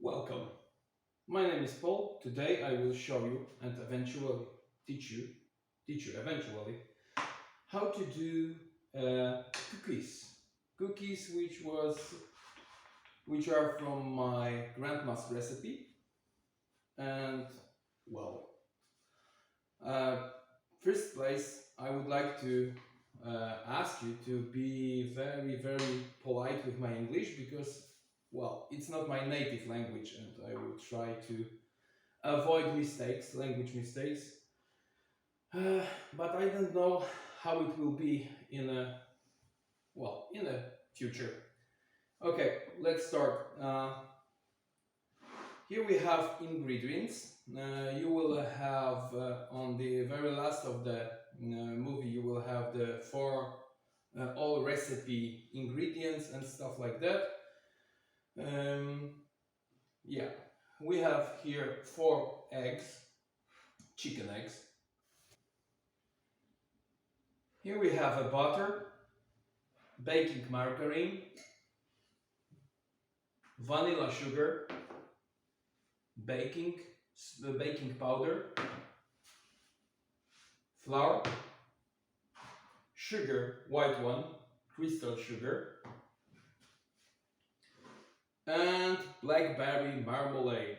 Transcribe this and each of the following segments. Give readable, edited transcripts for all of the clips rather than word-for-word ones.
Welcome. My name is Paul. Today I will show you and eventually teach you eventually how to do cookies. Cookies which are from my grandma's recipe. And well, uh, first place I would like to ask you to be very polite with my English because well, it's not my native language, and I will try to avoid mistakes, language mistakes. But I don't know how it will be in a future. Okay, let's start. Here we have ingredients. You will have on the very last of the movie. You will have the four all recipe ingredients and stuff like that. Um, yeah, we have here four eggs, chicken eggs. Here we have a butter, baking margarine, vanilla sugar, baking baking powder, flour, sugar, white one, crystal sugar, and blackberry marmalade.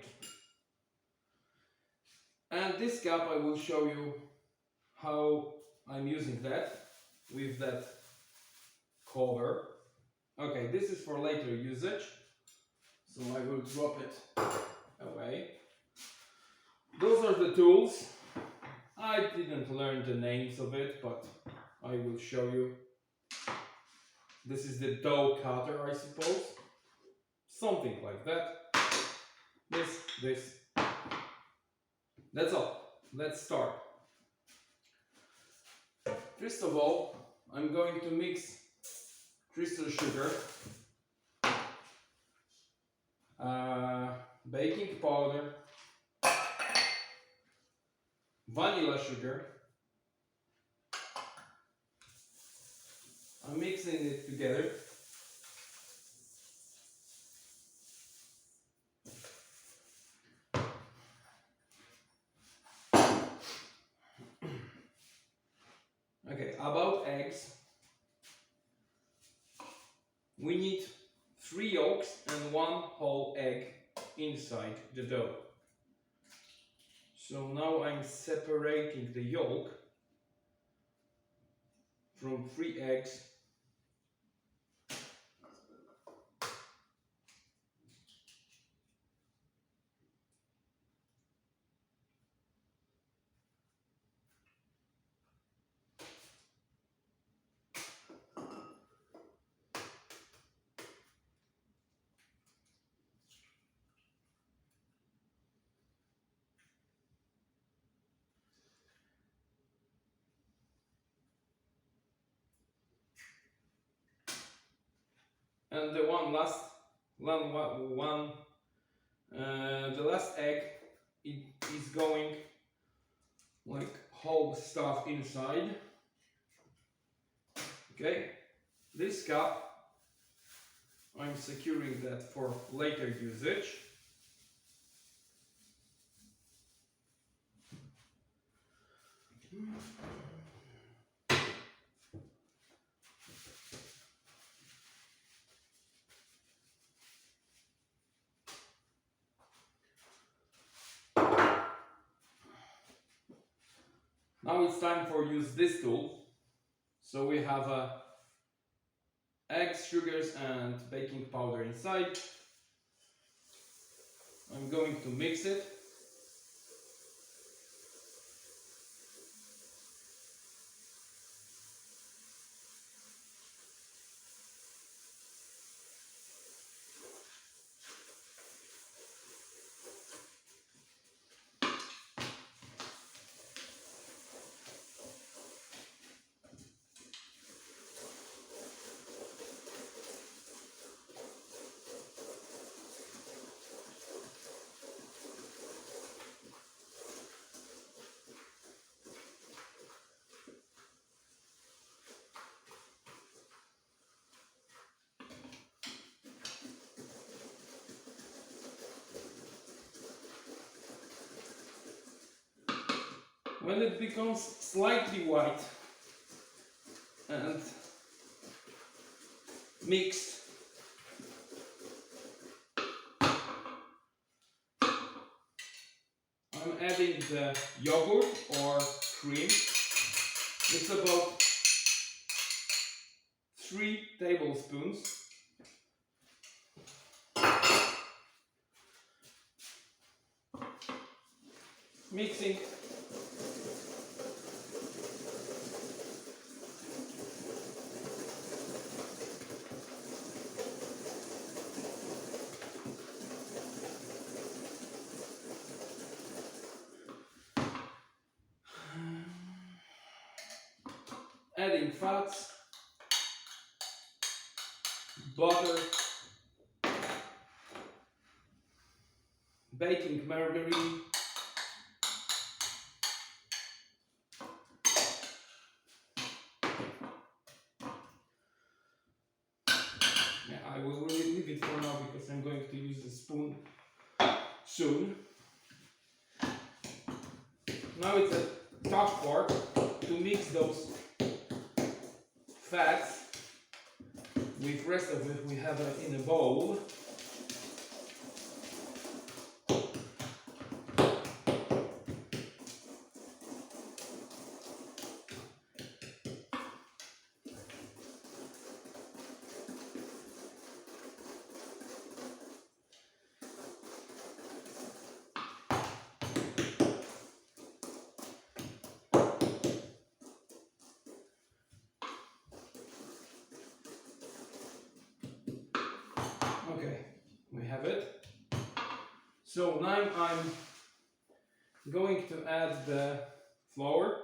And this cup I will show you how I'm using that with that cover. Okay, this is for later usage, so I will drop it away. Those are the tools. I didn't learn the names of it, but I will show you. This is the dough cutter, I suppose. Something like that. This. That's all. Let's start. First of all, I'm going to mix crystal sugar, baking powder, vanilla sugar. I'm mixing it together. Okay, about eggs. We need 3 yolks and 1 whole egg inside the dough. So now I'm separating the yolk from 3 eggs. And the the last egg, it is going like whole stuff inside. Okay, this cup I'm securing that for later usage. Now it's time for use this tool. So we have eggs, sugars and baking powder inside. I'm going to mix it. When it becomes slightly white and mixed, I'm adding the yogurt or cream. It's about 3 tablespoons. Mixing. Adding fats, butter, baking margarine, I will really leave it for now because I'm going to use the spoon soon. Now it's a tough part to mix those fats with rest of it we have in a bowl. Okay, we have it. So now I'm going to add the flour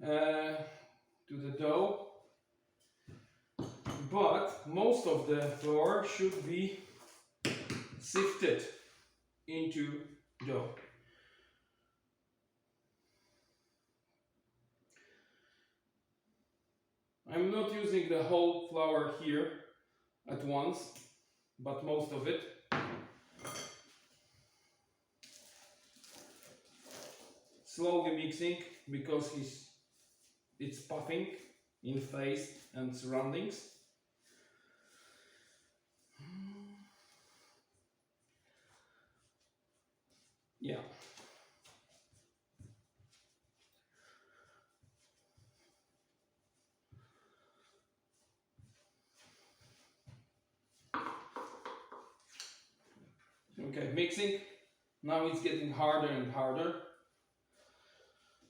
to the dough, but most of the flour should be sifted into dough. I'm not using the whole flour here at once, but most of it. Slowly mixing because it's puffing in face and surroundings. Yeah. Okay, mixing. Now it's getting harder and harder.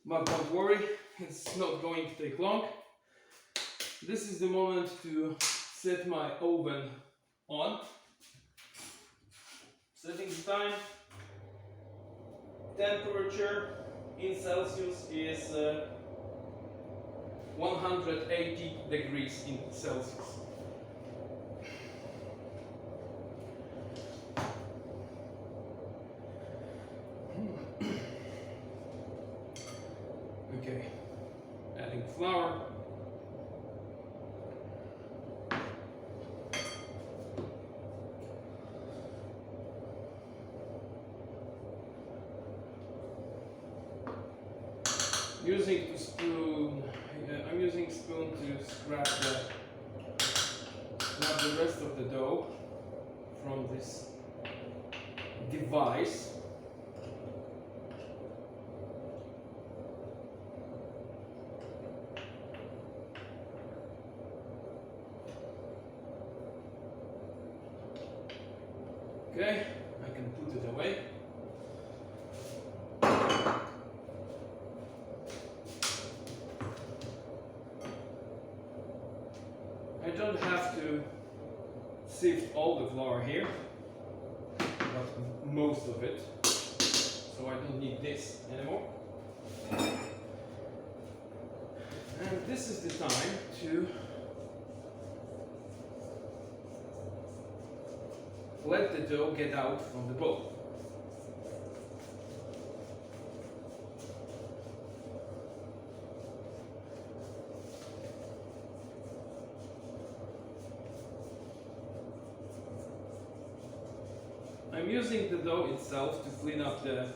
But don't worry, it's not going to take long. This is the moment to set my oven on. Setting the time. Temperature in Celsius is 180 degrees in Celsius. Okay, adding flour. Using the spoon, I'm using spoon to scrap the rest of the dough from this device. Okay, I can put it away. I don't have to sift all the flour here, but most of it, so I don't need this anymore. And this is the time to let the dough get out from the bowl. I'm using the dough itself to clean up the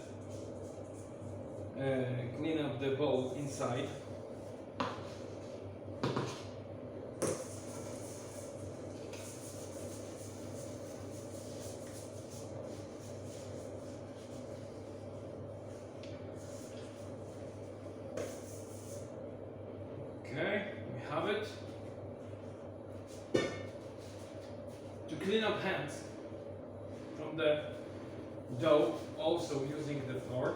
clean up the bowl inside. Okay, we have it. To clean up hands from the dough, also using the flour.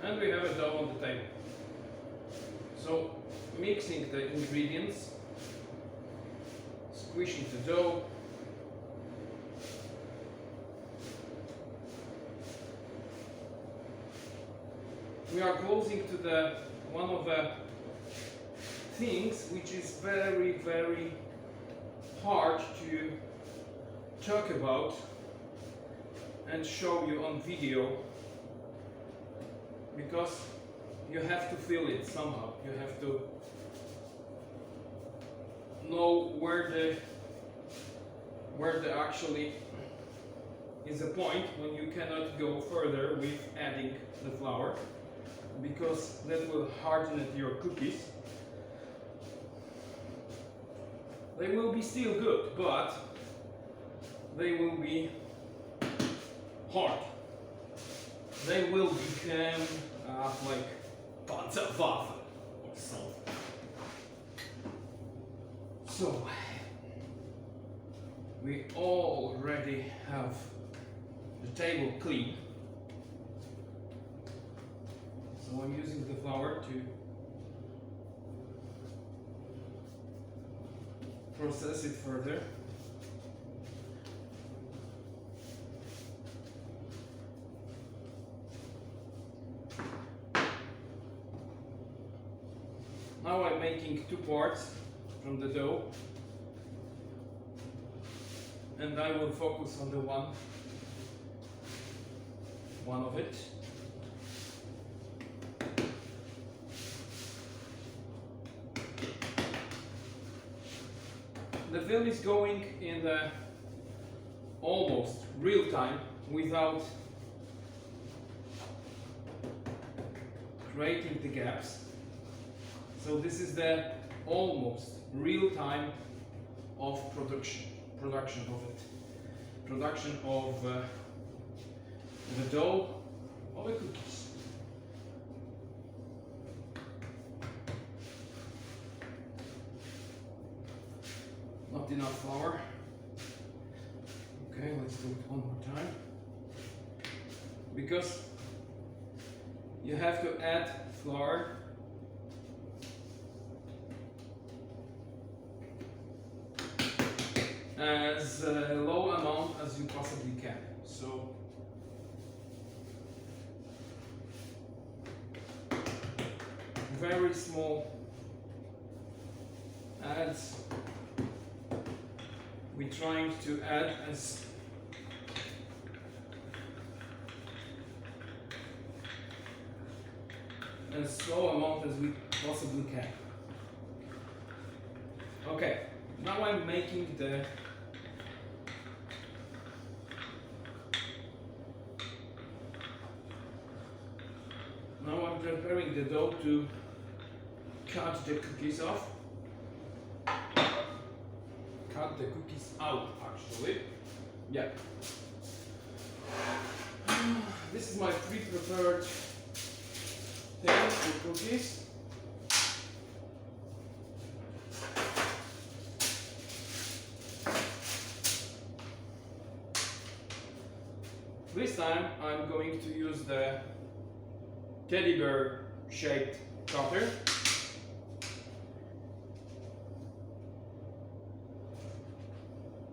And we have a dough on the table. So mixing the ingredients, squishing the dough, we are closing to the one of the things which is very hard to talk about and show you on video, because you have to feel it somehow. You have to know where the actually is a point when you cannot go further with adding the flour, because that will harden your cookies. They will be still good, but they will be hard. They will become like Panzerwaffe or something. So we already have the table clean. So I'm using the flour to process it further. Now I'm making two parts from the dough, and I will focus on the one of it. The film is going in the almost real time without creating the gaps. So this is the almost real time of production of it. Production of the dough of the cookies. Not enough flour. Okay, let's do it one more time. Because you have to add flour as low amount as you possibly can. So very small adds. We're trying to add as slow amount as we possibly can. Okay, now I'm making the preparing the dough to cut the cookies off. Cut the cookies out, actually. Yeah. This is my pre-prepared thing for cookies. This time I'm going to use the teddy bear shaped cutter.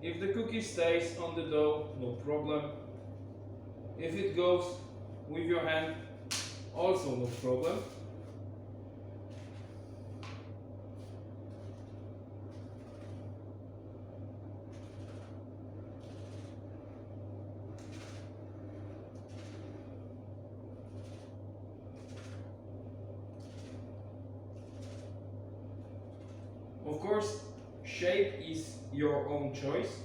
If the cookie stays on the dough, no problem. If it goes with your hand, also no problem. Of course, shape is your own choice.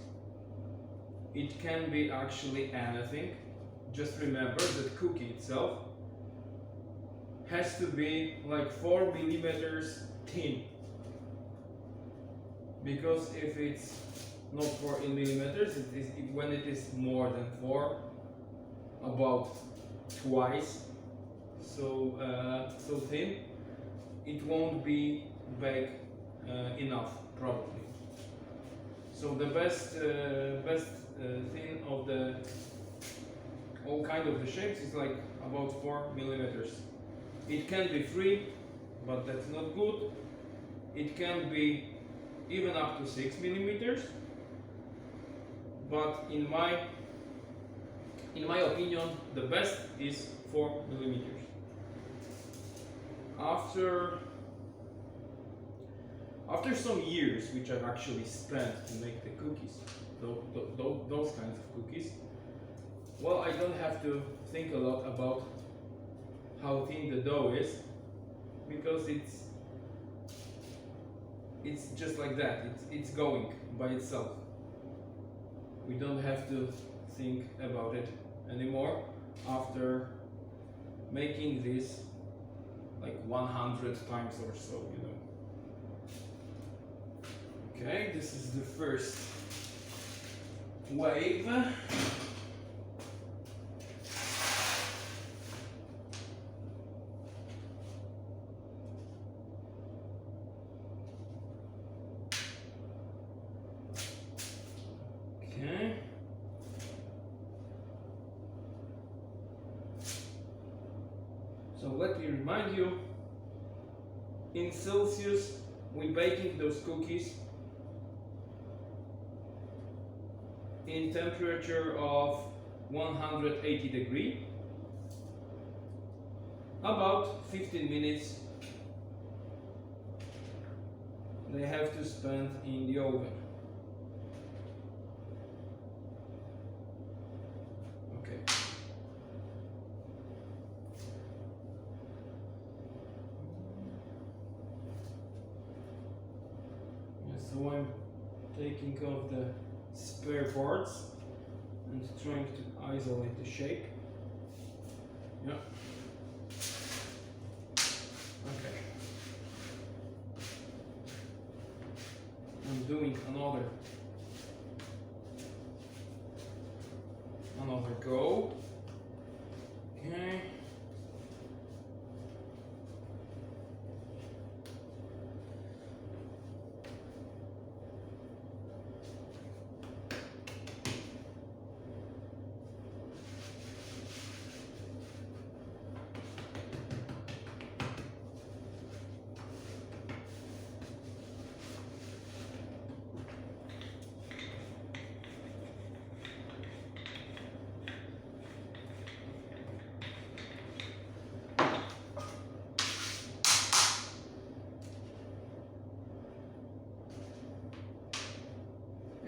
It can be actually anything. Just remember that cookie itself has to be like 4 millimeters thin. Because if it's not 4 millimeters, when it is more than 4, about twice so thin, it won't be baked enough probably. So the best thin of the all kind of the shapes is like about 4 millimeters. It can be 3, but that's not good. It can be even up to 6 millimeters, but in my opinion, the best is 4 millimeters. After some years, which I've actually spent to make the cookies, those kinds of cookies, well, I don't have to think a lot about how thin the dough is, because it's just like that. It's going by itself. We don't have to think about it anymore after making this like 100 times or so, you know. Okay, this is the first wave. Okay. So let me remind you, in Celsius we're baking those cookies in temperature of 180 degrees, about 15 minutes they have to spend in the oven. Okay. So I'm taking off the spare parts and trying to isolate the shape. Yeah. Okay. I'm doing another go. Okay.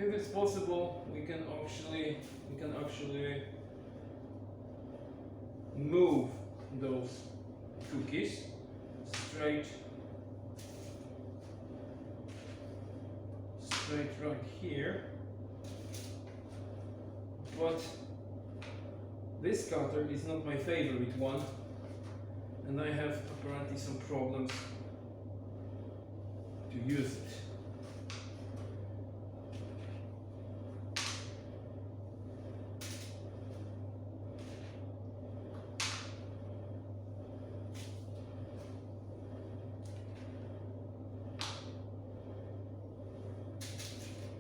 If it's possible, we can actually move those cookies straight right here. But this cutter is not my favorite one, and I have apparently some problems to use it.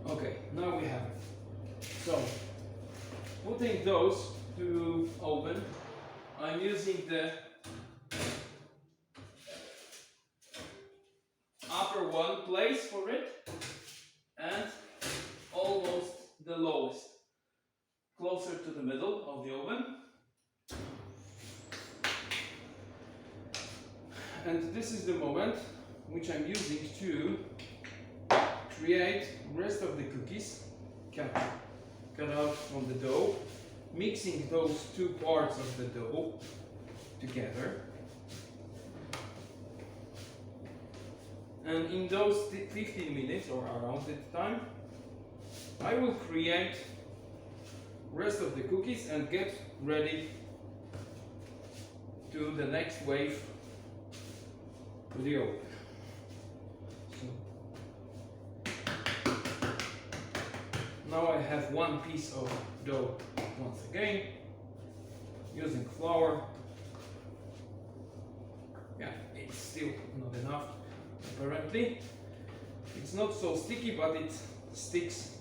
Okay, now we have it. So, putting those to oven, I'm using the upper one place for it and almost the lowest, closer to the middle of the oven. And this is the moment which I'm using to create the rest of the cookies, cut out from the dough, mixing those two parts of the dough together. And in those 15 minutes or around that time, I will create rest of the cookies and get ready to the next wave to the oven. So now I have one piece of dough once again, using flour. Yeah, it's still not enough apparently. It's not so sticky, but it sticks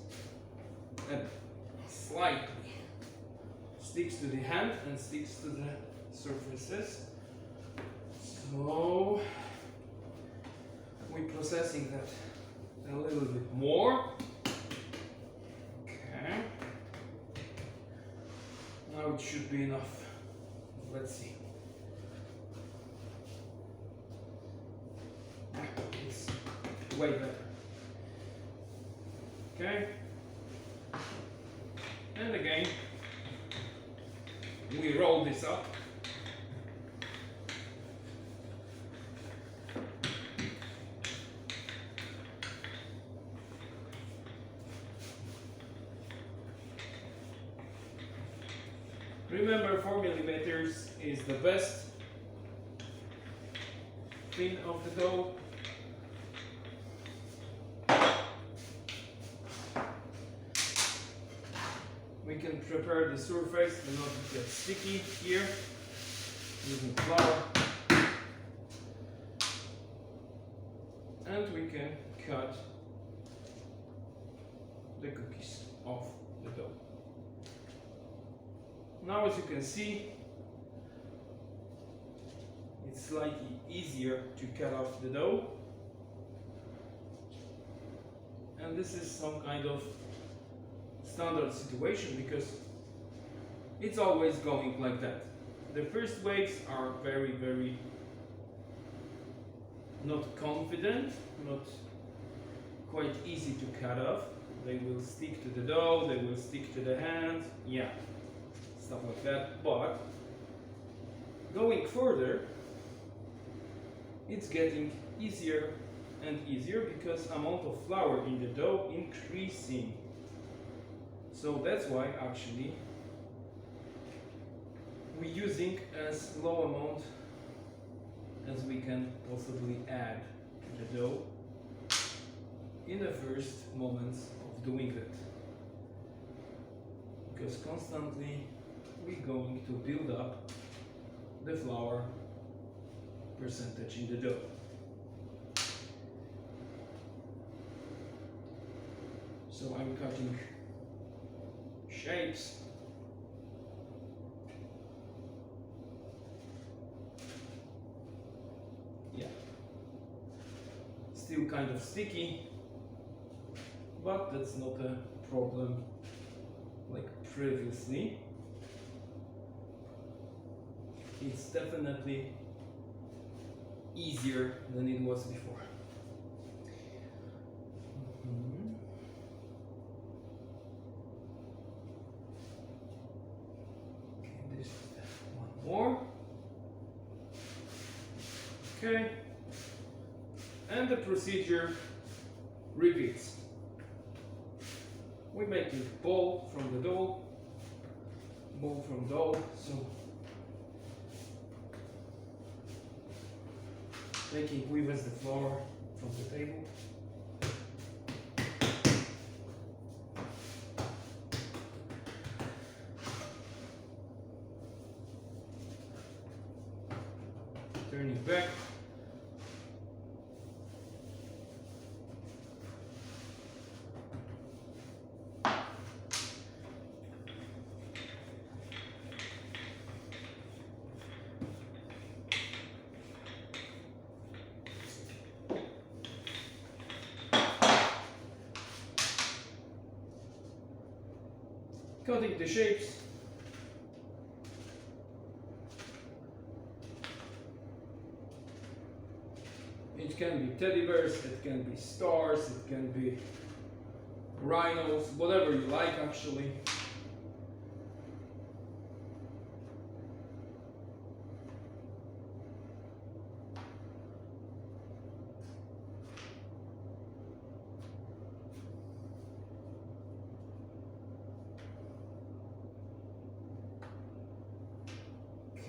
slightly. Sticks to the hand and sticks to the surfaces. So we're processing that a little bit more. Okay. Now it should be enough. Let's see. It's way better. Okay. And again, we roll this up. Remember, 4 millimeters is the best thin of the dough. We can prepare the surface to not get sticky here using flour, and we can cut the cookies off the dough. Now, as you can see, it's slightly easier to cut off the dough, and this is some kind of standard situation because it's always going like that. The first waves are very not confident, not quite easy to cut off. They will stick to the dough, they will stick to the hand, yeah, stuff like that. But going further, it's getting easier and easier because amount of flour in the dough increasing. So that's why actually we're using as low amount as we can possibly add to the dough in the first moments of doing that. Because constantly we're going to build up the flour percentage in the dough. So I'm cutting shapes. Yeah, still kind of sticky, but that's not a problem like previously. It's definitely easier than it was before. More. Okay, and the procedure repeats. We make a ball from the dough, so making weave as the flour from the table. Turning back. Cutting the shapes. It can be teddy bears, it can be stars, it can be rhinos, whatever you like actually.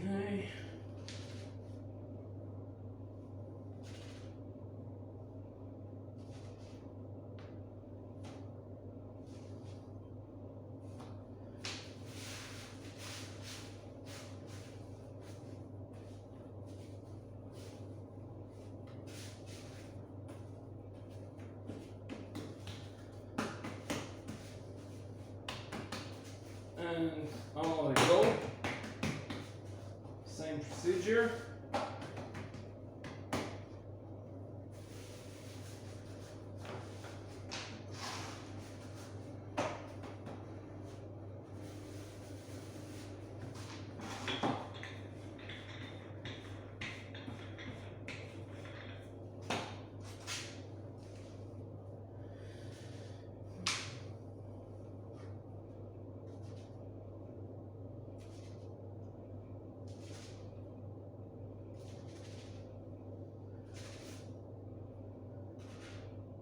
Okay. And I'll let it go. Same procedure.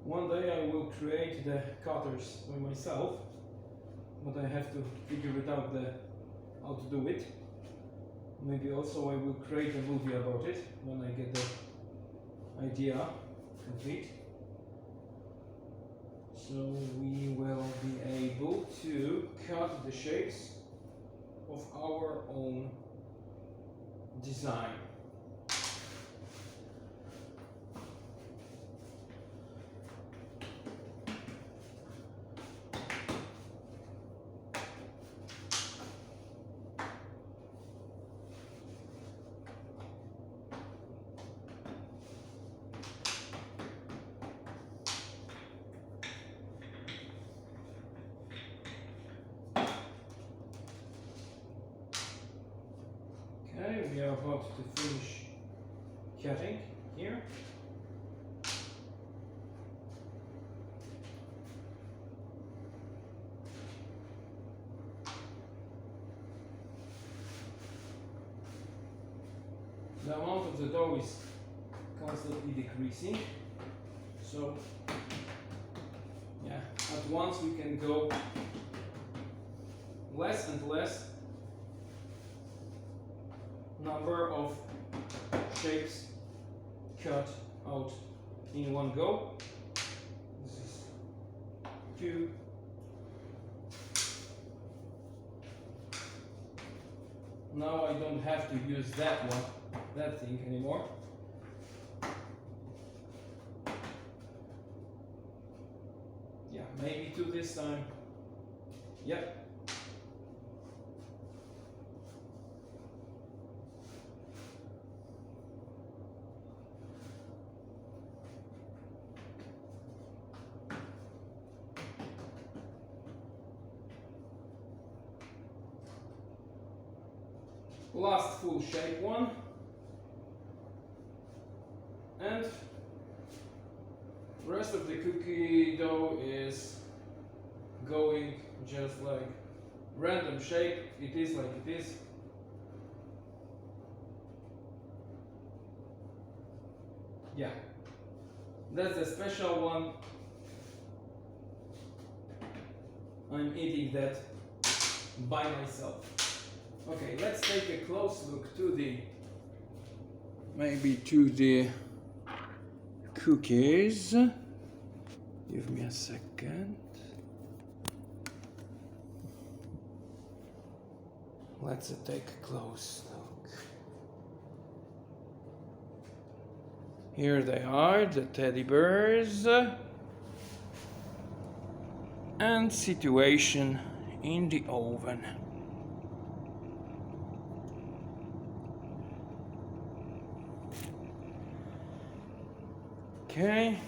One day I will create the cutters by myself, but I have to figure it out how to do it. Maybe also I will create a movie about it when I get the idea complete. So we will be able to cut the shapes of our own design. Okay, we are about to finish cutting here. The amount of the dough is constantly decreasing, so yeah, at once we can go less and less number of shapes cut out in one go. This is 2. Now I don't have to use that thing anymore. Yeah, maybe 2 this time. Yep. Last full shape one, and rest of the cookie dough is going just like random shape. It is like it is. Yeah, that's a special one. I'm eating that by myself. Okay, let's take a close look to the cookies. Give me a second. Let's take a close look. Here they are, the teddy bears. And situation in the oven. Okay.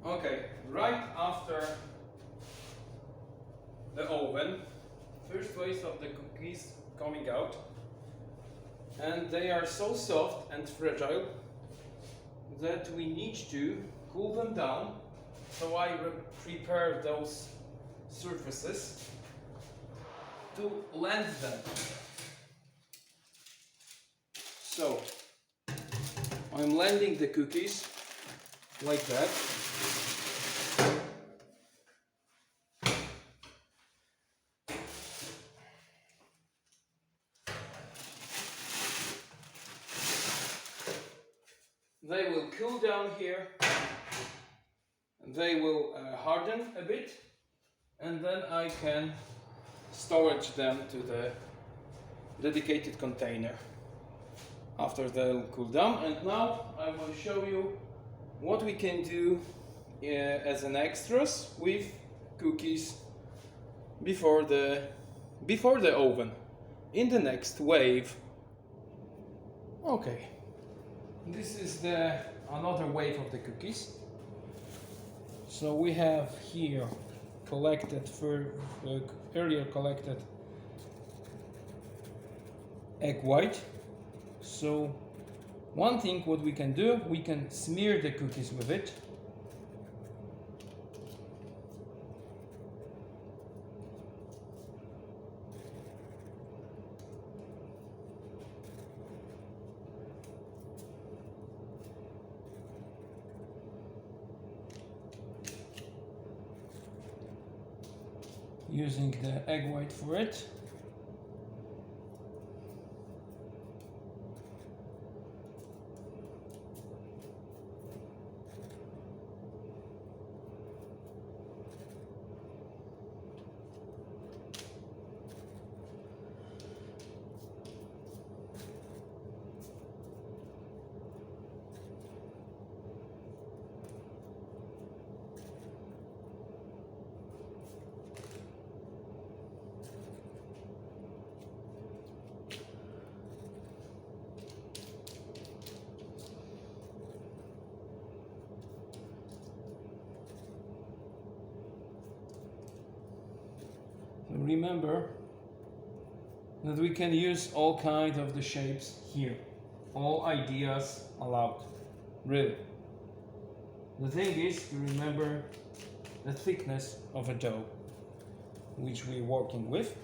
Okay, right after the oven, first waves of the cookies coming out, and they are so soft and fragile that we need to cool them down. So I prepare those surfaces. to land them. So I'm landing the cookies like that. They will cool down here, they will harden a bit, and then I can storage them to the dedicated container after they'll cool down. And now I will show you what we can do as an extras with cookies before the oven in the next wave. Okay, this is another wave of the cookies. So we have here collected earlier collected egg white. So one thing what we can do, we can smear the cookies with it. Using the egg white for it. Remember that we can use all kinds of the shapes here. All ideas allowed, really. The thing is to remember the thickness of a dough which we're working with.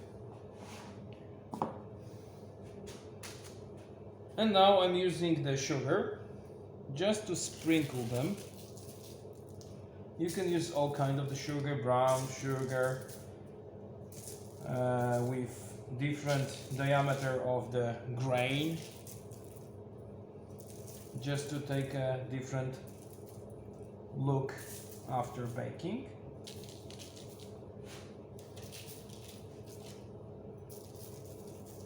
And now I'm using the sugar just to sprinkle them. You can use all kinds of the sugar, brown sugar, with different diameter of the grain, just to take a different look after baking.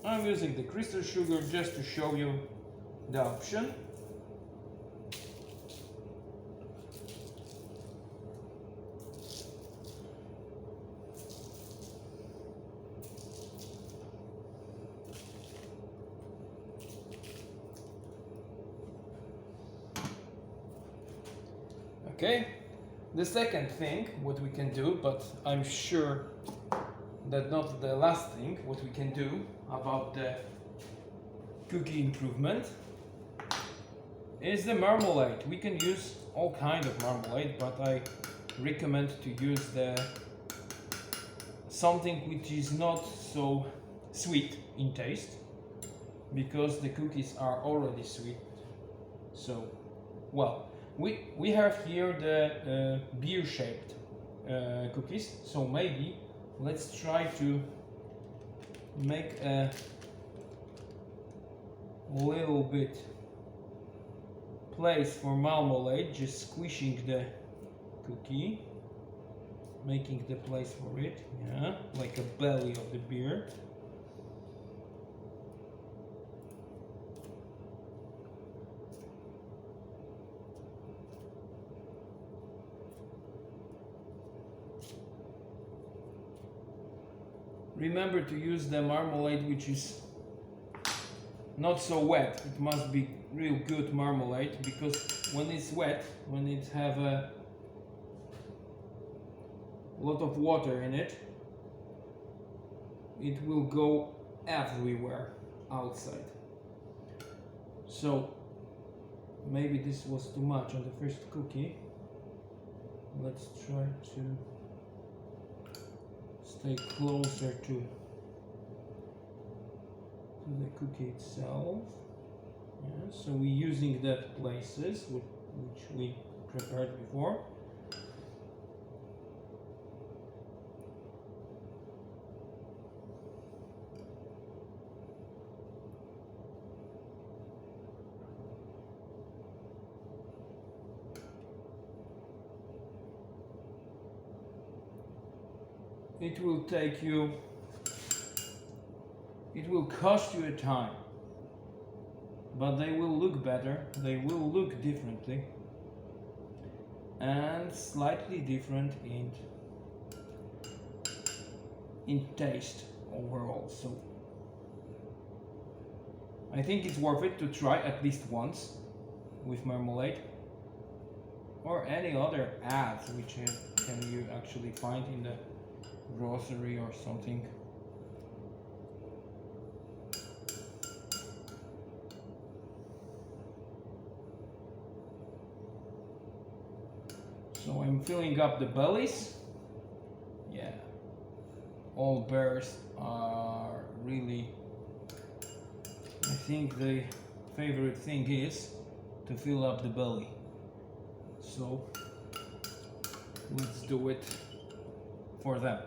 I'm using the crystal sugar just to show you the option. Okay, the second thing what we can do, but I'm sure that not the last thing what we can do about the cookie improvement is the marmalade. We can use all kinds of marmalade, but I recommend to use something which is not so sweet in taste, because the cookies are already sweet. So, well, we have here the beer-shaped cookies, so maybe let's try to make a little bit place for marmalade, just squishing the cookie, making the place for it, yeah, like a belly of the beer. Remember to use the marmalade which is not so wet. It must be real good marmalade, because when it's wet, when it have a lot of water in it, it will go everywhere outside. So maybe this was too much on the first cookie. Let's try to stay closer to the cookie itself. Yeah, so we're using that places which we prepared before. It will cost you a time, but they will look better, they will look differently, and slightly different in taste overall. So I think it's worth it to try at least once with marmalade or any other ads which can you actually find in the grocery or something. So I'm filling up the bellies. Yeah, all bears are really, I think the favorite thing is to fill up the belly. So let's do it for them.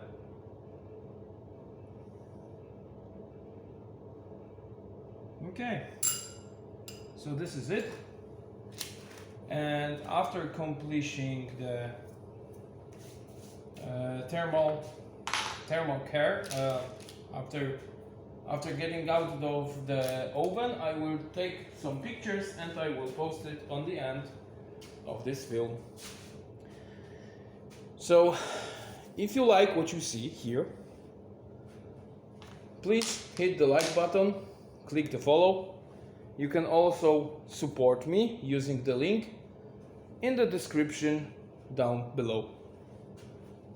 Okay, so this is it. And after completing the thermal care, after getting out of the oven, I will take some pictures and I will post it on the end of this film. So if you like what you see here, please hit the like button, click the follow. You can also support me using the link in the description down below.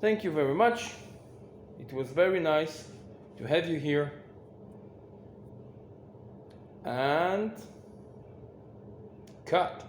Thank you very much. It was very nice to have you here. And cut.